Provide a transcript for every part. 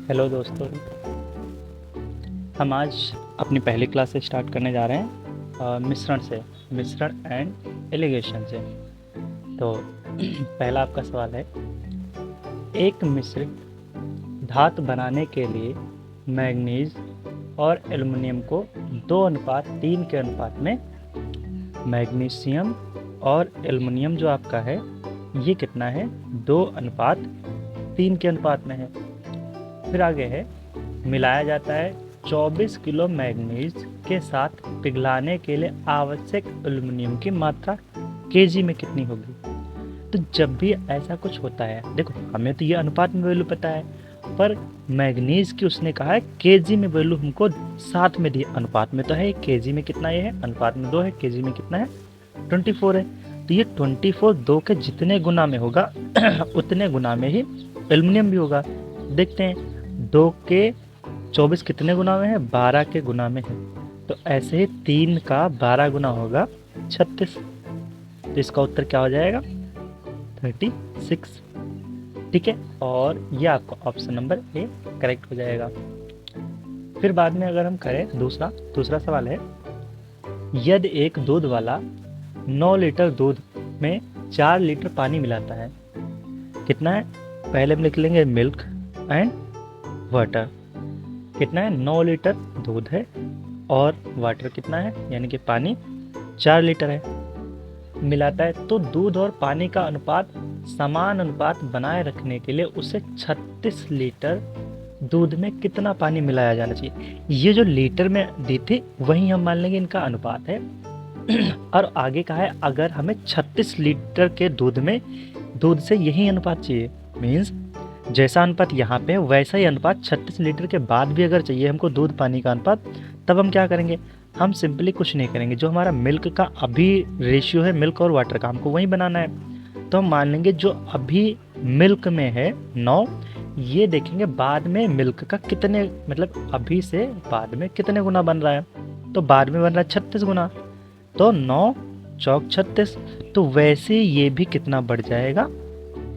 Hello दोस्तों, हम आज अपनी पहली क्लास से स्टार्ट करने जा रहे हैं मिश्रण एंड एलिगेशन से। तो पहला आपका सवाल है, एक मिश्रित धातु बनाने के लिए मैंगनीज और एल्युमिनियम को 2:3 के अनुपात में, मैग्नीशियम और एल्युमिनियम जो आपका है ये कितना है, 2:3 के अनुपात में है। फिर आगे है, मिलाया जाता है 24 किलो मैंगनीज के साथ पिघलाने के लिए आवश्यक एल्युमिनियम की मात्रा केजी में कितनी होगी। तो जब भी ऐसा कुछ होता है, देखो हमें तो ये अनुपात में वैल्यू पता है, पर मैंगनीज की उसने कहा है केजी में वैल्यू हमको साथ में दी। अनुपात में तो है, केजी में कितना ये है, अनुपात में 2 है, केजी में कितना है 24 है। तो ये 24 2 के जितने गुना में होगा उतने गुना में ही एल्युमिनियम भी होगा। देखते हैं 2 के 24 कितने गुना में है, 12 के गुना में है। तो ऐसे ही 3 का 12 गुना होगा 36। तो इसका उत्तर क्या हो जाएगा, 36। ठीक है, और ये आपका ऑप्शन नंबर ए करेक्ट हो जाएगा। फिर बाद में अगर हम करें दूसरा सवाल है, यदि एक दूध वाला 9 लीटर दूध में 4 लीटर पानी मिलाता है, कितना है, पहले हम लिख लेंगे मिल्क एंड वाटर। कितना है, 9 लीटर दूध है और वाटर कितना है, यानी कि पानी 4 लीटर है, मिलाता है। तो दूध और पानी का अनुपात समान अनुपात बनाए रखने के लिए उसे 36 लीटर दूध में कितना पानी मिलाया जाना चाहिए। ये जो लीटर में दी थी वही हम मान लेंगे इनका अनुपात है। और आगे कहा है, अगर हमें 36 लीटर के दूध से यही अनुपात चाहिए, मीन्स जैसा अनुपात यहाँ पे वैसा ही अनुपात 36 लीटर के बाद भी अगर चाहिए हमको दूध पानी का अनुपात, तब हम क्या करेंगे, हम सिंपली कुछ नहीं करेंगे, जो हमारा मिल्क का अभी रेशियो है मिल्क और वाटर का, हमको वही बनाना है। तो हम मान लेंगे जो अभी मिल्क में है 9, ये देखेंगे बाद में मिल्क का कितने, मतलब अभी से बाद में कितने गुना बन रहा है। तो बाद में बन रहा है 36 गुना, तो 9 चौक 36। तो वैसे ये भी कितना बढ़ जाएगा,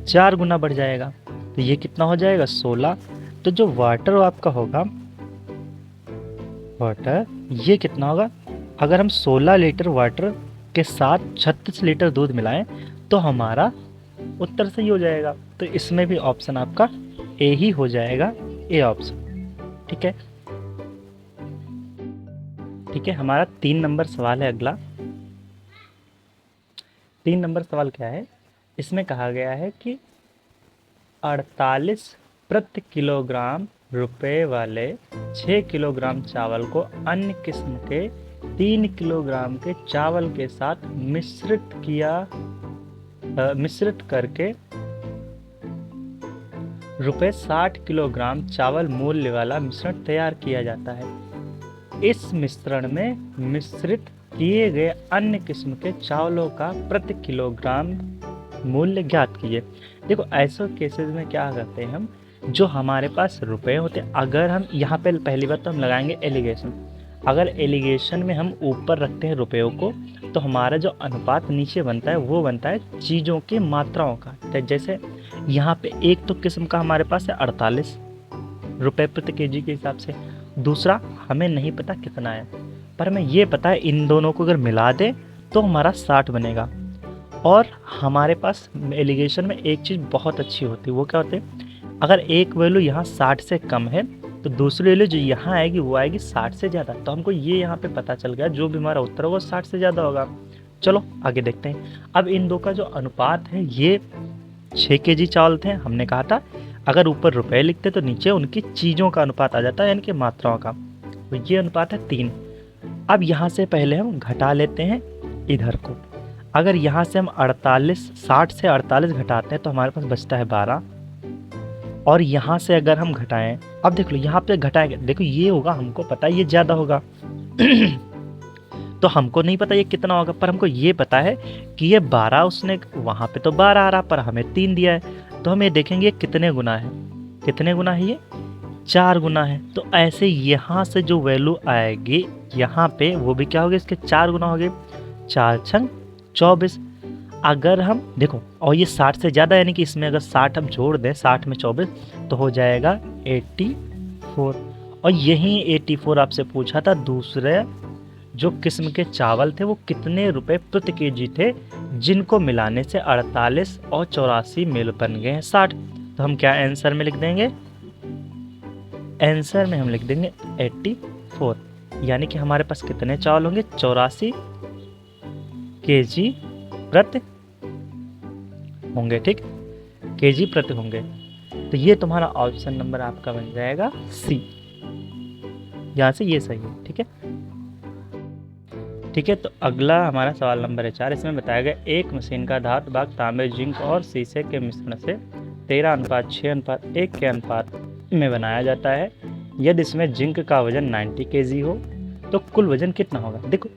4 गुना बढ़ जाएगा। तो ये कितना हो जाएगा, 16। तो जो वाटर आपका होगा, वाटर ये कितना होगा, अगर हम 16 लीटर वाटर के साथ 36 लीटर दूध मिलाएं तो हमारा उत्तर सही हो जाएगा। तो इसमें भी ऑप्शन आपका ए ही हो जाएगा, ए ऑप्शन। ठीक है, ठीक है। हमारा 3 नंबर सवाल है अगला। 3 नंबर सवाल क्या है, इसमें कहा गया है कि 48 प्रति किलोग्राम रुपए वाले 6 किलोग्राम चावल को अन्य किस्म के 3 किलोग्राम के चावल के साथ मिश्रित करके रुपए 60 किलोग्राम चावल मूल्य वाला मिश्रण तैयार किया जाता है। इस मिश्रण में मिश्रित किए गए अन्य किस्म के चावलों का प्रति किलोग्राम मूल्य ज्ञात कीजिए। देखो ऐसे केसेस में क्या करते हैं हम, जो हमारे पास रुपए होते हैं, अगर हम यहाँ पे पहली बात तो हम लगाएंगे एलिगेशन। अगर एलिगेशन में हम ऊपर रखते हैं रुपयों को, तो हमारा जो अनुपात नीचे बनता है वो बनता है चीज़ों की मात्राओं का। तो जैसे यहाँ पे एक तो किस्म का हमारे पास है 48 रुपये प्रति केजी के हिसाब से, दूसरा हमें नहीं पता कितना है, पर हमें ये पता है इन दोनों को अगर मिला दे तो हमारा 60 बनेगा। और हमारे पास एलिगेशन में एक चीज़ बहुत अच्छी होती है, वो क्या होती है, अगर एक वैल्यू यहाँ 60 से कम है तो दूसरी वैल्यू जो यहाँ आएगी वो आएगी 60 से ज़्यादा। तो हमको ये यहाँ पे पता चल गया जो भी हमारा उत्तर होगा 60 से ज़्यादा होगा। चलो आगे देखते हैं। अब इन दो का जो अनुपात है, ये 6 केजी चावल थे, हमने कहा था अगर ऊपर रुपए लिखते तो नीचे उनकी चीज़ों का अनुपात आ जाता है, यानी कि मात्राओं का। तो ये अनुपात है 3। अब यहाँ से पहले हम घटा लेते हैं इधर को। अगर यहाँ से हम 60 से 48 घटाते हैं तो हमारे पास बचता है 12। और यहाँ से अगर हम घटाएं, अब देख लो यहाँ पे घटाएंगे, देखो ये होगा, हमको पता है ये ज़्यादा होगा तो हमको नहीं पता ये कितना होगा, पर हमको ये पता है कि ये 12, उसने वहाँ पे तो 12 आ रहा पर हमें 3 दिया है। तो हम ये देखेंगे कितने गुना है, कितने गुना है, ये 4 गुना है। तो ऐसे यहाँ से जो वैल्यू आएगी यहाँ पे वो भी क्या होगी, इसके 4 गुना होगी, 4 छंग 24। अगर हम देखो, और ये 60 से ज़्यादा, यानी कि इसमें अगर 60 हम जोड़ दें, 60 में 24 तो हो जाएगा 84। और यही 84 आपसे पूछा था दूसरे जो किस्म के चावल थे वो कितने रुपए प्रति केजी थे, जिनको मिलाने से 48 और 84 मिल बन गए हैं 60। तो हम क्या आंसर में लिख देंगे, आंसर में हम लिख देंगे 84, यानी कि हमारे पास कितने चावल होंगे, 84 केजी प्रति होंगे। ठीक, केजी प्रति होंगे। तो ये तुम्हारा ऑप्शन नंबर आपका बन जाएगा सी, यहाँ से ये सही है। ठीक है, ठीक है। तो अगला हमारा सवाल नंबर है 4। इसमें बताया गया एक मशीन का धातु भाग तांबे, जिंक और शीशे के मिश्रण से 13:6:1 के अनुपात में बनाया जाता है। यदि इसमें जिंक का वजन 90 केजी हो तो कुल वजन कितना होगा। देखो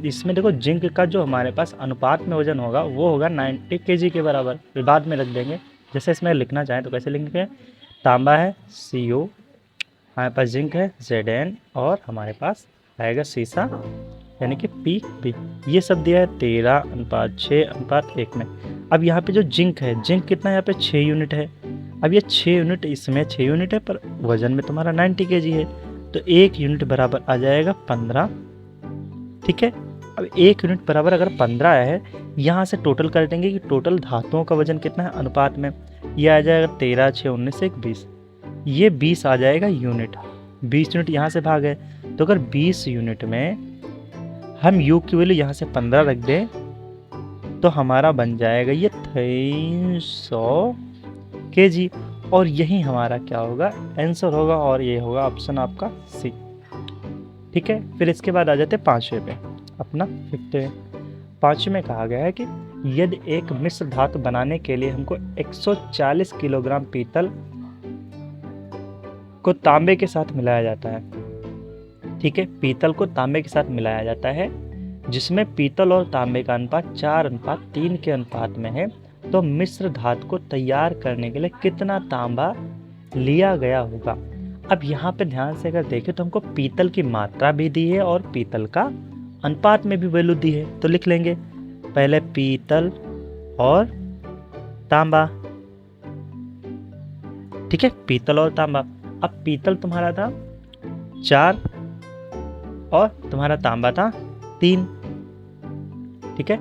इसमें देखो जिंक का जो हमारे पास अनुपात में वजन होगा वो होगा 90 केजी के बराबर, फिर बाद में रख देंगे। जैसे इसमें लिखना चाहें तो कैसे लिखेंगे, तांबा है CO, हमारे पास जिंक है Zn, और हमारे पास आएगा शीशा यानी कि PB। ये सब दिया है 13:6:1 में। अब यहाँ पे जो जिंक है, जिंक कितना है यहाँ पे 6 यूनिट है। अब ये 6 यूनिट, इसमें 6 यूनिट है पर वजन में तुम्हारा 90 केजी है, तो 1 यूनिट बराबर आ जाएगा 15। ठीक है, अब 1 यूनिट बराबर अगर 15 है, यहाँ से टोटल कर देंगे कि टोटल धातुओं का वजन कितना है अनुपात में, ये आ जाएगा 13, 6, 19, 1, 20। ये 20 आ जाएगा यूनिट, 20 यूनिट यहाँ से भाग है। तो अगर 20 यूनिट में हम U की वैल्यू यहाँ से 15 रख दें तो हमारा बन जाएगा ये 300 केजी, और यही हमारा क्या होगा, आंसर होगा, और ये होगा ऑप्शन आपका सी। ठीक है, फिर इसके बाद आ जाते हैं 5वें पे अपना लिखते हैं। 5वें में कहा गया है कि यदि एक मिश्र धातु बनाने के लिए हमको 140 किलोग्राम पीतल को तांबे के साथ मिलाया जाता है। ठीक है, पीतल को तांबे के साथ मिलाया जाता है, जिसमें पीतल और तांबे का अनुपात 4:3 के अनुपात में है, तो मिश्र धातु को तैयार करने के लिए कितना तांबा लिया गया होगा। अब यहाँ पे ध्यान से अगर देखें तो हमको पीतल की मात्रा भी दी है और पीतल का अनुपात में भी वैल्यू दी है। तो लिख लेंगे पहले पीतल और तांबा। ठीक है, पीतल और तांबा। अब पीतल तुम्हारा था 4 और तुम्हारा तांबा था 3। ठीक है,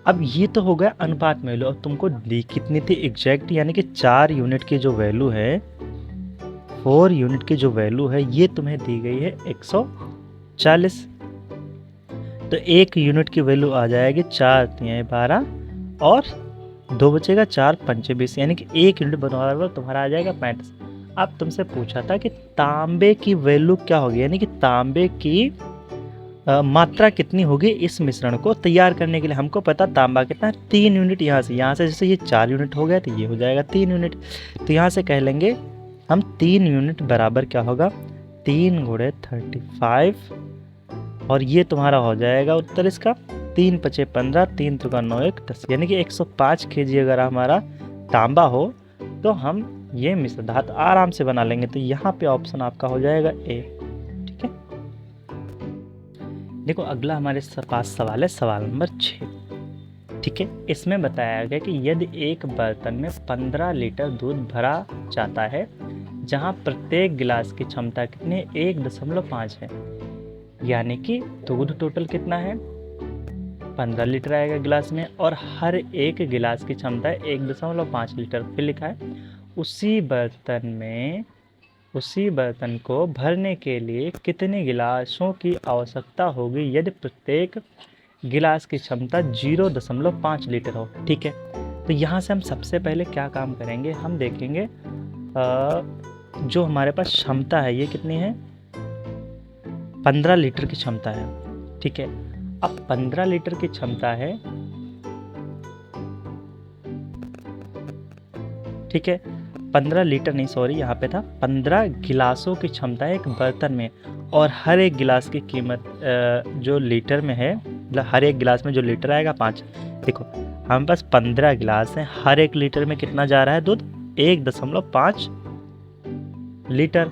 अब ये तो हो गया अनुपात में वैल्यू, और तुमको दी कितनी थी एग्जैक्ट, यानी कि 4 यूनिट की जो वैल्यू है, 4 यूनिट की जो वैल्यू है ये तुम्हें दी गई है 140। तो 1 यूनिट की वैल्यू आ जाएगी 4 × 12 और 2 बचेगा 4 × 5 20, यानी कि 1 यूनिट बराबर तुम्हारा आ जाएगा 35। अब तुमसे पूछा था कि तांबे की वैल्यू क्या होगी, यानी कि तांबे की मात्रा कितनी होगी इस मिश्रण को तैयार करने के लिए। हमको पता तांबा कितना है 3 यूनिट, यहाँ से जैसे ये 4 यूनिट हो गया तो ये हो जाएगा 3 यूनिट। तो यहाँ से कह लेंगे हम 3 यूनिट बराबर क्या होगा, 3 × 35, और ये तुम्हारा हो जाएगा उत्तर इसका 3 × 5 = 15, 3 × 3 = 9, 1 10, यानी कि 105 केजी अगर हमारा तांबा हो तो हम ये मिश्र धातु आराम से बना लेंगे। तो यहाँ पे ऑप्शन आपका हो जाएगा ए। ठीक है, देखो अगला हमारे पास सवाल है सवाल नंबर 6। ठीक है, इसमें बताया गया कि यदि एक बर्तन में 15 लीटर दूध भरा जाता है, जहां प्रत्येक गिलास की क्षमता कितनी है, 1.5 है, यानी कि दूध टोटल कितना है 15 लीटर आएगा गिलास में, और हर एक गिलास की क्षमता है 1.5 लीटर। फिर लिखा है उसी बर्तन को भरने के लिए कितने गिलासों की आवश्यकता होगी यदि प्रत्येक गिलास की क्षमता 0.5 लीटर हो। ठीक है, तो यहाँ से हम सबसे पहले क्या काम करेंगे, हम देखेंगे जो हमारे पास क्षमता है ये कितनी है, 15 लीटर की क्षमता है। ठीक है, अब 15 लीटर की क्षमता है, ठीक है 15 लीटर नहीं, सॉरी यहाँ पे था 15 गिलासों की क्षमता है एक बर्तन में, और हर एक गिलास की कीमत जो लीटर में है, मतलब हर एक गिलास में जो लीटर आएगा 5। देखो हमारे पास 15 गिलास हैं, हर एक लीटर में कितना जा रहा है दूध, 1.5 लीटर।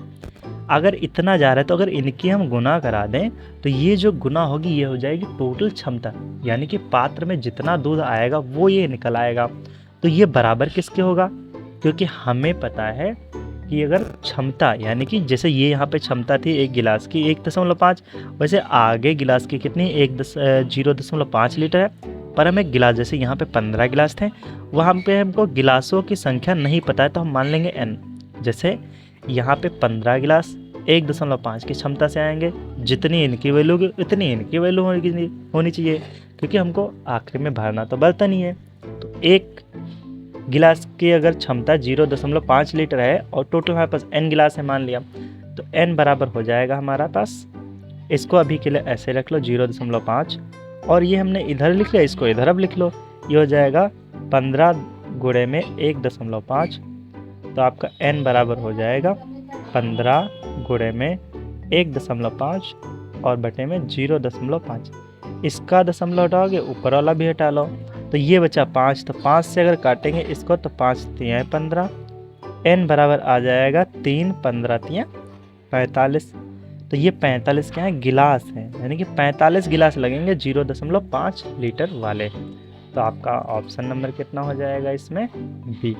अगर इतना जा रहा है तो अगर इनकी हम गुना करा दें तो ये जो गुना होगी ये हो जाएगी टोटल क्षमता, यानी कि पात्र में जितना दूध आएगा वो ये निकल आएगा। तो ये बराबर किसके होगा, क्योंकि हमें पता है कि अगर क्षमता यानी कि जैसे ये यहाँ पे क्षमता थी एक गिलास की 1.5, वैसे आगे गिलास की कितनी 0.5 लीटर है। पर हमें गिलास जैसे यहाँ पे 15 गिलास थे, वहाँ पे हमको गिलासों की संख्या नहीं पता है तो हम मान लेंगे n। जैसे यहाँ पे 15 गिलास 1.5 की क्षमता से आएंगे, जितनी इनकी वैल्यू होगी उतनी इनकी वैल्यू होनी चाहिए, क्योंकि हमको आखिर में भरना तो बर्तन ही है। तो एक गिलास की अगर क्षमता 0.5 लीटर है और टोटल हमारे पास n गिलास है मान लिया, तो n बराबर हो जाएगा हमारा पास, इसको अभी के लिए ऐसे रख लो 0.5, और ये हमने इधर लिख लिया, इसको इधर अब लिख लो, ये हो जाएगा 15 गुणे में 1.5, तो आपका n बराबर हो जाएगा 15 गुणे में 1.5 और बटे में 0.5। इसका दशमलव हटाओगे ऊपर वाला भी हटा लो, तो ये बचा 5, तो 5 से अगर काटेंगे इसको तो 5 3 15, n बराबर आ जाएगा 3 15 3 45। तो ये 45 क्या है, गिलास है, यानी कि 45 गिलास लगेंगे 0.5 लीटर वाले। तो आपका ऑप्शन नंबर कितना हो जाएगा इसमें, बी।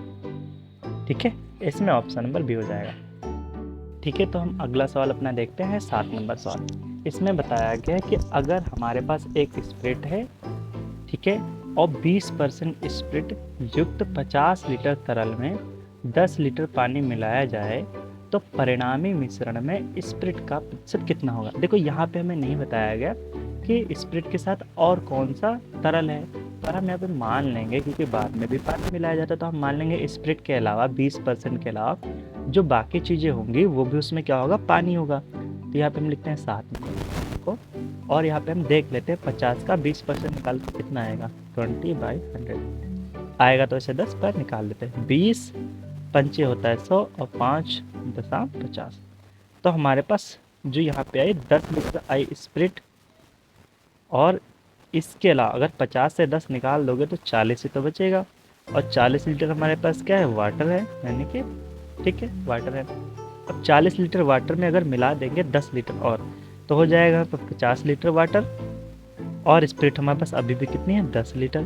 ठीक है, इसमें ऑप्शन नंबर बी हो जाएगा। ठीक है, तो हम अगला सवाल अपना देखते हैं 7 नंबर सवाल। इसमें बताया गया है कि अगर हमारे पास एक स्प्रिट है, ठीक है, और 20% स्प्रिट युक्त 50 लीटर तरल में 10 लीटर पानी मिलाया जाए तो परिणामी मिश्रण में स्प्रिट का प्रतिशत कितना होगा। देखो यहाँ पे हमें नहीं बताया गया कि स्प्रिट के साथ और कौन सा तरल है, पर हम यहाँ पे मान लेंगे क्योंकि बाद में भी पानी मिलाया जाता है, तो हम मान लेंगे स्प्रिट के अलावा 20% के अलावा जो बाकी चीज़ें होंगी वो भी उसमें क्या होगा, पानी होगा। तो यहाँ पे हम लिखते हैं 7 को, और यहाँ पे हम देख लेते हैं 50 का 20% निकाल तो कितना आएगा, 20/100 आएगा, तो ऐसे 10 पर निकाल लेते हैं। 20 पंचे होता है 100 और 5 दशा 50, तो हमारे पास जो यहाँ पे आई 10 लीटर आई स्प्रिट, और इसके अलावा अगर 50 से 10 निकाल दोगे तो 40 ही तो बचेगा, और 40 लीटर हमारे पास क्या है, वाटर है, यानी कि ठीक है वाटर है। अब 40 लीटर वाटर में अगर मिला देंगे 10 लीटर और, तो हो जाएगा 50 लीटर वाटर, और स्प्रिट हमारे पास अभी भी कितनी है, 10 लीटर।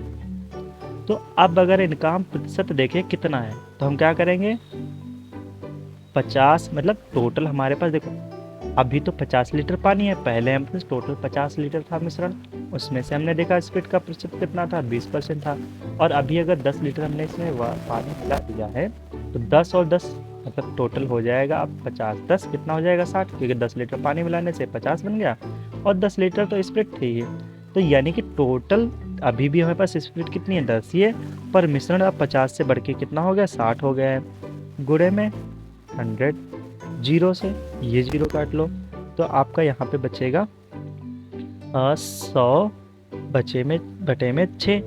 तो अब अगर इनका हम प्रतिशत देखें कितना है, तो हम क्या करेंगे, 50 मतलब टोटल हमारे पास देखो अभी तो 50 लीटर पानी है, पहले हम पास टोटल 50 लीटर था मिश्रण, उसमें से हमने देखा स्प्रिट का प्रतिशत कितना था, 20% था, और अभी अगर 10 लीटर हमने इसमें पानी मिला दिया है तो 10 और 10 मतलब टोटल हो जाएगा अब 50, 10 कितना हो जाएगा 60, क्योंकि 10 लीटर पानी मिलाने से 50 बन गया, और 10 लीटर तो स्प्रिट थी ही। तो यानी कि टोटल अभी भी हमारे पास स्प्रिट कितनी है, 10 ही है, पर मिश्रण अब 50 से बढ़ के कितना हो गया, 60 हो गया है, गुणे में 100, जीरो से ये जीरो काट लो, तो आपका यहाँ पे बचेगा 100 बटे में 6।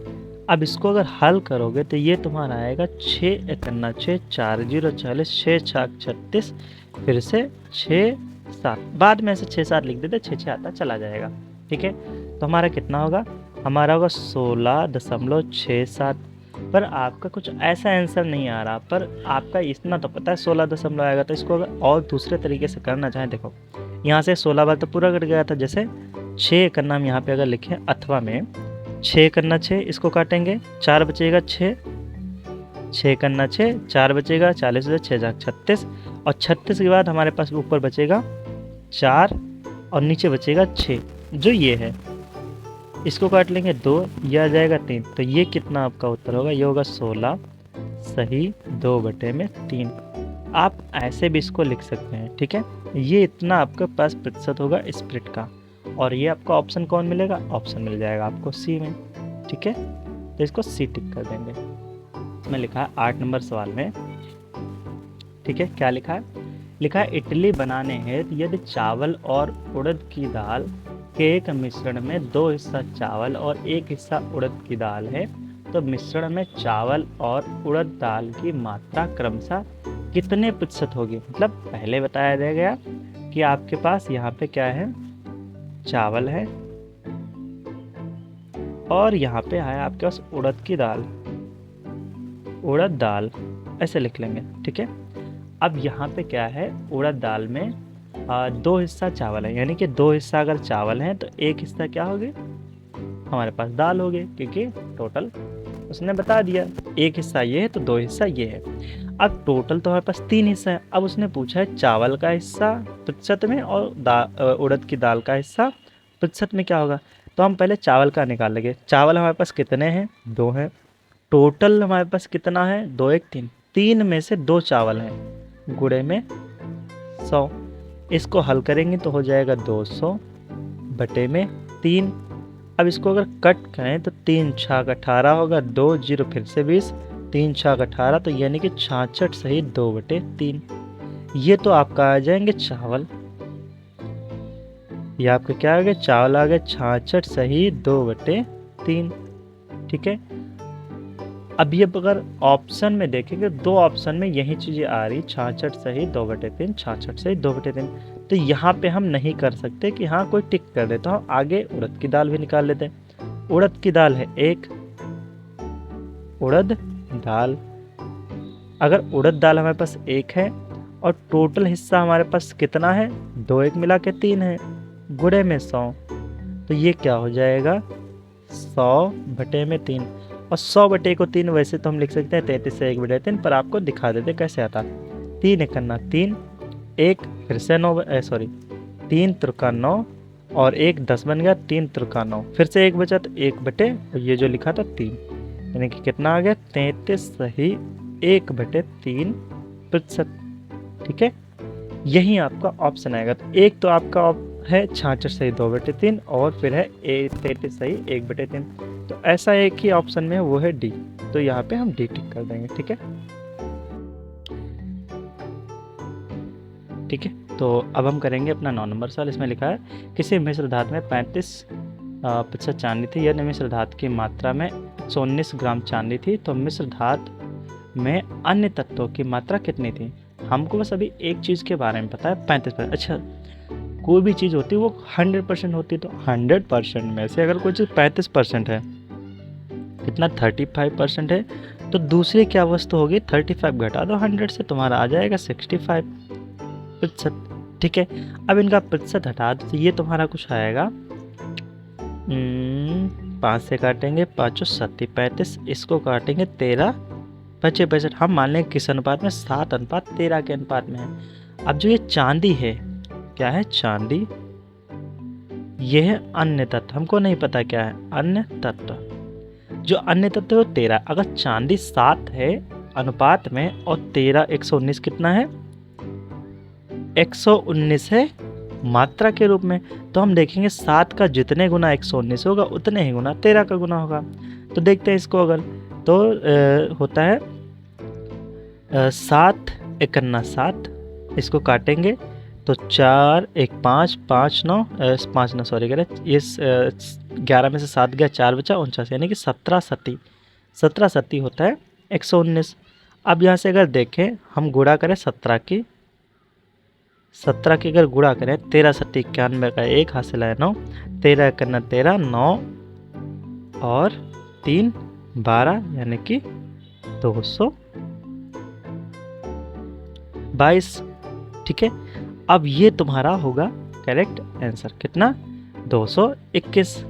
अब इसको अगर हल करोगे तो ये तुम्हारा आएगा 6 एकन्ना 6 4 0 40 6 छाक 36, फिर से 6 7, बाद में से 6 7 लिख देते, 6 6 आता चला जाएगा। ठीक है, तो हमारा कितना होगा, हमारा होगा 16.67। पर आपका कुछ ऐसा आंसर नहीं आ रहा, पर आपका इतना तो पता है 16 दशमलव आएगा। तो इसको अगर और दूसरे तरीके से करना चाहें, देखो यहाँ से 16 बार तो पूरा कट गया था, जैसे 6 करना हम यहाँ पे अगर लिखें अथवा में 6 करना 6, इसको काटेंगे 4 बचेगा 6, 6 करना 6 4 बचेगा 40 से 6 36, और 36 के बाद हमारे पास ऊपर बचेगा 4 और नीचे बचेगा 6, जो ये है, इसको काट लेंगे 2, यह आ जाएगा 3। तो ये कितना आपका उत्तर होगा, ये होगा 16 सही 2 बटे में 3। आप ऐसे भी इसको लिख सकते हैं। ठीक है, ये इतना आपके पास प्रतिशत होगा स्प्रिट का, और ये आपका ऑप्शन कौन मिलेगा, ऑप्शन मिल जाएगा आपको सी में। ठीक है, तो इसको सी टिक कर देंगे। इसमें लिखा है 8 नंबर सवाल में, ठीक है, क्या लिखा है, लिखा है इडली बनाने हेतु यदि चावल और उड़द की दाल के एक मिश्रण में 2 हिस्सा चावल और 1 हिस्सा उड़द की दाल है, तो मिश्रण में चावल और उड़द दाल की मात्रा क्रमशः कितने प्रतिशत होगी। मतलब पहले बताया गया कि आपके पास यहाँ पे क्या है, चावल है, और यहाँ पे है आपके पास उड़द की दाल, उड़द दाल ऐसे लिख लेंगे। ठीक है, अब यहाँ पे क्या है, उड़द दाल में दो हिस्सा चावल है, यानी कि दो हिस्सा अगर चावल है तो एक हिस्सा क्या होगी हमारे पास दाल होगी, क्योंकि टोटल उसने बता दिया एक हिस्सा ये है तो दो हिस्सा ये है। अब टोटल तो हमारे पास तीन हिस्सा है। अब उसने पूछा है चावल का हिस्सा प्रतिशत में और उड़द की दाल का हिस्सा प्रतिशत में क्या होगा। तो हम पहले चावल का निकाल लेंगे। चावल हमारे पास कितने हैं, दो हैं। टोटल हमारे पास कितना है, दो एक तीन, तीन में से दो चावल हैं, गुणे में 100। इसको हल करेंगे तो हो जाएगा 200 बटे में 3। अब इसको अगर कट करें तो 3 छाक 18 होगा, 2 जीरो फिर से 20, 3 छाक 18, तो यानी कि 66 सही 2/3। ये तो आपका आ जाएंगे चावल, ये आपके क्या आ गए, चावल आ गए 66 सही 2/3। ठीक है। अब ये अगर ऑप्शन में देखेंगे, दो ऑप्शन में यही चीज़ें आ रही, 66 सही 2/3, 66 सही 2/3। तो यहाँ पे हम नहीं कर सकते कि हाँ कोई टिक कर दे, तो हम आगे उड़द की दाल भी निकाल लेते हैं। उड़द की दाल है एक, उड़द दाल, अगर उड़द दाल हमारे पास एक है और टोटल हिस्सा हमारे पास कितना है, दो एक मिला के 3 है, गुणे में 100, तो ये क्या हो जाएगा 100/3। और 100/3 वैसे तो हम लिख सकते हैं 33 से 1/3, पर आपको दिखा देते कैसे आता। 3 एक करना 3, एक फिर से 9 सॉरी 3 त्रिका 9 और एक 10 बन गया, 3 त्रिका 9, फिर से एक बचा तो 1 और ये जो लिखा था 3, यानी कि कितना आ गया 33 सही 1/3 प्रतिशत। ठीक है, यही आपका ऑप्शन आएगा। तो एक तो आपका है 66 सही 2/3 और फिर है 33 सही 1/3। तो ऐसा एक ही ऑप्शन में है, वो है डी। तो यहाँ पे हम डी टिक कर देंगे। ठीक है, ठीक है। तो अब हम करेंगे अपना 9 नंबर सवाल। इसमें लिखा है किसी मिश्र धातु में 35% चांदी थी, यदि मिश्र धातु की मात्रा में 119 ग्राम चांदी थी तो मिश्र धातु में अन्य तत्वों की मात्रा कितनी थी। हमको बस अभी एक चीज़ के बारे में पता है 35%। अच्छा, कोई भी चीज़ होती है वो 100% होती है, तो 100% में से अगर कोई चीज़ 35% है, कितना 35% है, तो दूसरी क्या वस्तु होगी 35 घटा दो 100 से, तुम्हारा आ जाएगा 65%। ठीक है, अब इनका प्रतिशत हटा दो तो ये तुम्हारा कुछ आएगा 5 से काटेंगे 5 7 35, इसको काटेंगे 13 25 65। हम मान लें किस अनुपात में, 7:13 के अनुपात में है। अब जो ये चांदी है, क्या है चांदी, ये है अन्य तत्व, हमको नहीं पता क्या है अन्य तत्व। जो अन्य तत्व है वो 13, अगर चांदी 7 है अनुपात में और 13 119 कितना है 119 है मात्रा के रूप में, तो हम देखेंगे 7 का जितने गुना 119 होगा उतने ही गुना 13 का गुना होगा। तो देखते हैं इसको, अगर तो होता है 7 1 7, इसको काटेंगे तो 4 1 5 5 9 5 9 सॉरी करें, ये 11 में से 7 गया 4 बचा 49, यानी कि 17 सती होता है 119। अब यहाँ से अगर देखें हम गुणा करें 17 की अगर गुणा करें 13 सत्ती 91 का 1 हासिल है 9, 13 करना 13 9 और 3 12, यानी कि 222। ठीक है, अब ये तुम्हारा होगा करेक्ट आंसर, कितना 221।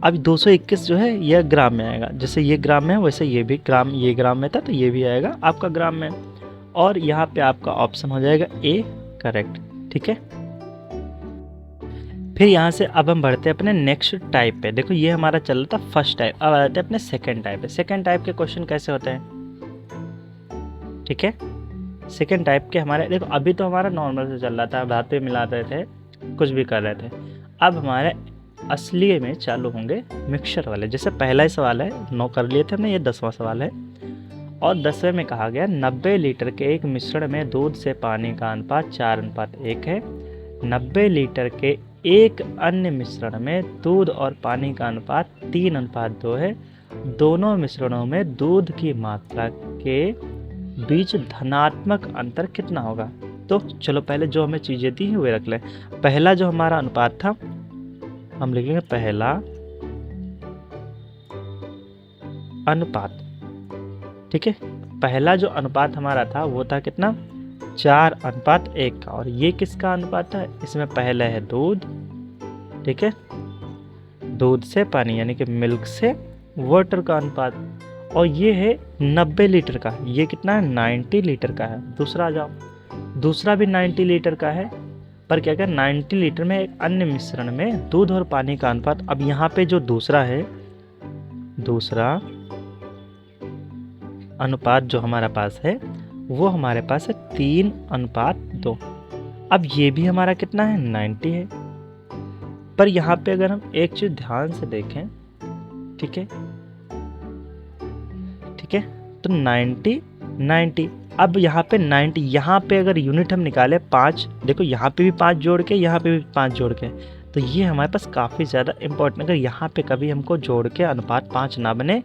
अब 221 जो है यह ग्राम में आएगा, जैसे ये ग्राम में है वैसे ये भी ग्राम, ये ग्राम में था तो ये भी आएगा आपका ग्राम में, और यहाँ पे आपका ऑप्शन हो जाएगा ए करेक्ट। ठीक है, फिर यहाँ से अब हम बढ़ते हैं अपने नेक्स्ट टाइप पे। देखो ये हमारा चल रहा था फर्स्ट टाइप, अब आते हैं अपने सेकंड टाइप पे। सेकंड टाइप के क्वेश्चन कैसे होते हैं, ठीक है, सेकंड टाइप के हमारे, देखो अभी तो हमारा नॉर्मल से चल रहा था, धातु पे मिला रहे थे, कुछ भी कर रहे थे। अब हमारे असली में चालू होंगे मिक्सचर वाले। जैसे पहला ही सवाल है 9 कर लिए थे हमने, ये 10वां सवाल है, और 10वें में कहा गया 90 लीटर के एक मिश्रण में दूध से पानी का अनुपात 4:1 है। 90 लीटर के एक अन्य मिश्रण में दूध और पानी का अनुपात 3:2 है। दोनों मिश्रणों में दूध की मात्रा के बीच धनात्मक अंतर कितना होगा। तो चलो पहले जो हमें चीज़ें दी हैं वे रख लें। पहला जो हमारा अनुपात था हम लिख लेंगे पहला अनुपात। ठीक है, पहला जो अनुपात हमारा था वो था कितना 4:1 का। और ये किसका अनुपात है? इसमें पहले है दूध, ठीक है, दूध से पानी यानी कि मिल्क से वाटर का अनुपात, और ये है 90 लीटर का। ये कितना है? 90 लीटर का है। दूसरा आ जाओ, दूसरा भी 90 लीटर का है, पर क्या क्या 90 लीटर में एक अन्य मिश्रण में दूध और पानी का अनुपात। अब यहाँ पे जो दूसरा है, दूसरा अनुपात जो हमारा पास है वो हमारे पास है 3:2। अब ये भी हमारा कितना है? 90 है। पर यहाँ पे अगर हम एक चीज ध्यान से देखें, ठीक है, ठीक है, तो 90 अब यहाँ पे 90, यहाँ पे अगर यूनिट हम निकाले 5, देखो यहाँ पे भी 5 जोड़ के, यहाँ पे भी 5 जोड़ के, तो ये हमारे पास काफ़ी ज़्यादा इम्पोर्टेंट। अगर यहाँ पे कभी हमको जोड़ के अनुपात 5 ना बने,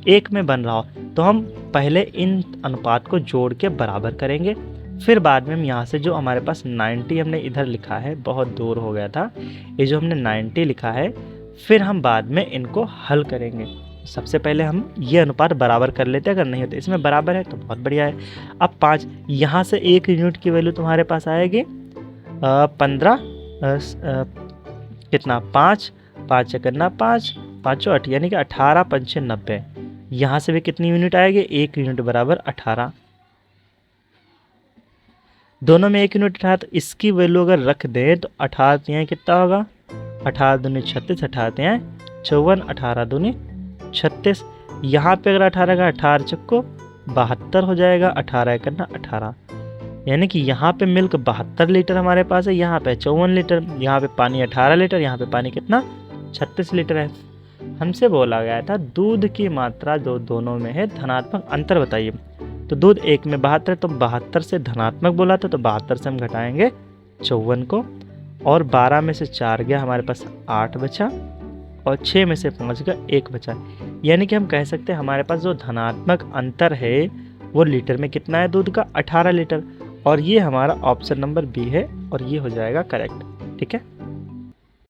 1 में बन रहा हो, तो हम पहले इन अनुपात को जोड़ के बराबर करेंगे, फिर बाद में हम यहाँ से जो हमारे पास 90 हमने इधर लिखा है, बहुत दूर हो गया था, ये जो हमने 90 लिखा है, फिर हम बाद में इनको हल करेंगे। सबसे पहले हम ये अनुपात बराबर कर लेते हैं, अगर नहीं होते इसमें बराबर है तो बहुत बढ़िया है। अब 5, यहाँ से 1 यूनिट की वैल्यू तुम्हारे पास आएगी 15, कितना 5, 5 करना 5, 5 8 यानी कि 18 पंचे 90। यहाँ से भी कितनी यूनिट आएगी? 1 यूनिट बराबर 18। दोनों में 1 यूनिट 18, तो इसकी वैल्यू अगर रख दें तो 18 यहाँ कितना होगा? 18 दूनी 36, 18 यहाँ 54, 18 दूनी 36। यहाँ पे अगर 18 का 18 चक्को 72 हो जाएगा, 18 करना 18, यानी कि यहाँ पे मिल्क 72 लीटर हमारे पास है, यहाँ पे 54 लीटर, यहाँ पे पानी 18 लीटर, यहाँ पे पानी कितना? 36 लीटर है। हमसे बोला गया था दूध की मात्रा जो दोनों में है धनात्मक अंतर बताइए। तो दूध 1 में 72, तो 72 से धनात्मक बोला था, तो 72 से हम घटाएंगे 54 को, और 12 में से 4 गया हमारे पास 8 बचा, और 6 में से 5 का 1 बचा। यानी कि हम कह सकते हैं हमारे पास जो धनात्मक अंतर है वो लीटर में कितना है? दूध का 18 लीटर। और ये हमारा ऑप्शन नंबर बी है, और ये हो जाएगा करेक्ट, ठीक है।